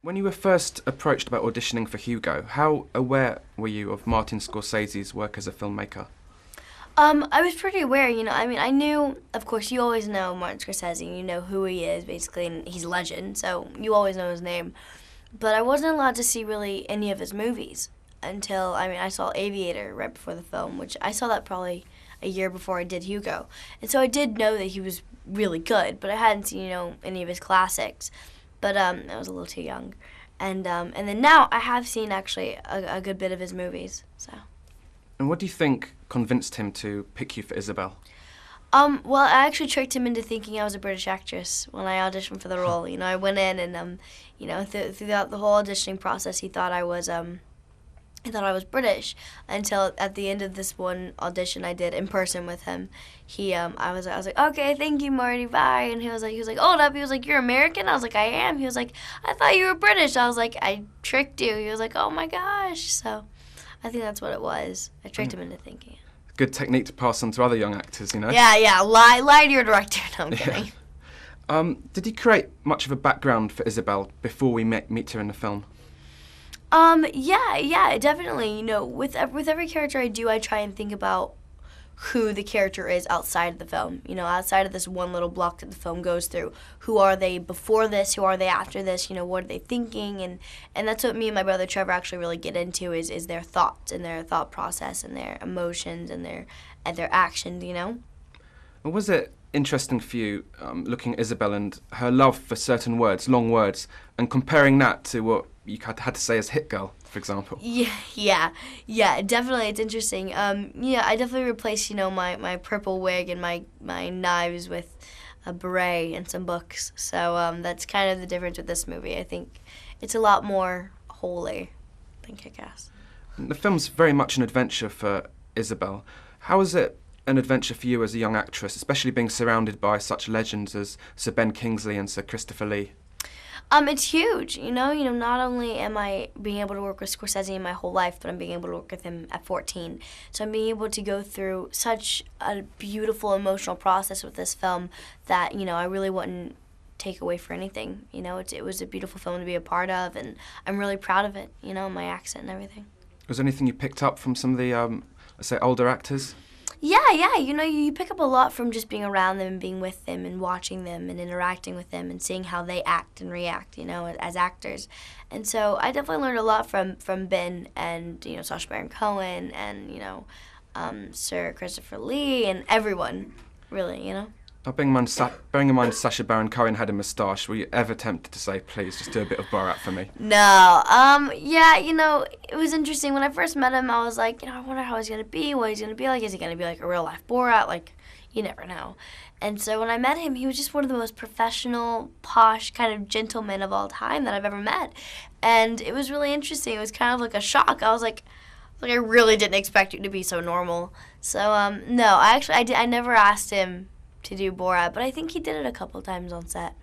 When you were first approached about auditioning for Hugo, how aware were you of Martin Scorsese's work as a filmmaker? I was pretty aware, I knew, of course, you always know Martin Scorsese, and you know who he is, basically, and he's a legend, so you always know his name. But I wasn't allowed to see really any of his movies until, I saw Aviator right before the film, which I saw that probably a year before I did Hugo. And so I did know that he was really good, but I hadn't seen, any of his classics. But I was a little too young. And then now I have seen, actually, a good bit of his movies, so. And what do you think convinced him to pick you for Isabel? Well, I actually tricked him into thinking I was a British actress when I auditioned for the role. I went in and, throughout the whole auditioning process, he thought I was British until at the end of this one audition I did in person with him. I was like, okay, thank you, Marty, bye. And he was like, hold up. He was like, you're American? I was like, I am. He was like, I thought you were British. I was like, I tricked you. He was like, oh my gosh. So I think that's what it was. I tricked him into thinking. Good technique to pass on to other young actors, Yeah, lie to your director. No, I'm kidding. Did you create much of a background for Isabel before we meet her in the film? Yeah, definitely. With every character I do, I try and think about who the character is outside of the film. Outside of this one little block that the film goes through. Who are they before this? Who are they after this? What are they thinking? And that's what me and my brother Trevor actually really get into is their thoughts and their thought process and their emotions and their actions. And was it interesting for you looking at Isabel and her love for certain words, long words, and comparing that to what you had to say as Hit Girl, for example? Yeah, definitely. It's interesting. I definitely replaced, my purple wig and my knives with a beret and some books. So that's kind of the difference with this movie. I think it's a lot more holy than Kick-Ass. The film's very much an adventure for Isabel. How is it an adventure for you as a young actress, especially being surrounded by such legends as Sir Ben Kingsley and Sir Christopher Lee? It's huge, not only am I being able to work with Scorsese in my whole life, but I'm being able to work with him at 14. So I'm being able to go through such a beautiful emotional process with this film that, I really wouldn't take away for anything. It was a beautiful film to be a part of, and I'm really proud of it, my accent and everything. Was there anything you picked up from some of the, let's say, older actors? Yeah, you pick up a lot from just being around them and being with them and watching them and interacting with them and seeing how they act and react, as actors. And so I definitely learned a lot from Ben and, Sacha Baron Cohen and, Sir Christopher Lee and everyone, really. Bearing in mind Sacha Baron Cohen had a moustache, were you ever tempted to say, please, just do a bit of Borat for me? No. Yeah, it was interesting. When I first met him, I was like, I wonder how he's going to be, what he's going to be like. Is he going to be like a real-life Borat? Like, you never know. And so when I met him, he was just one of the most professional, posh, kind of gentlemen of all time that I've ever met. And it was really interesting. It was kind of like a shock. I was like I really didn't expect you to be so normal. So, no, I never asked him to do Borat, but I think he did it a couple times on set,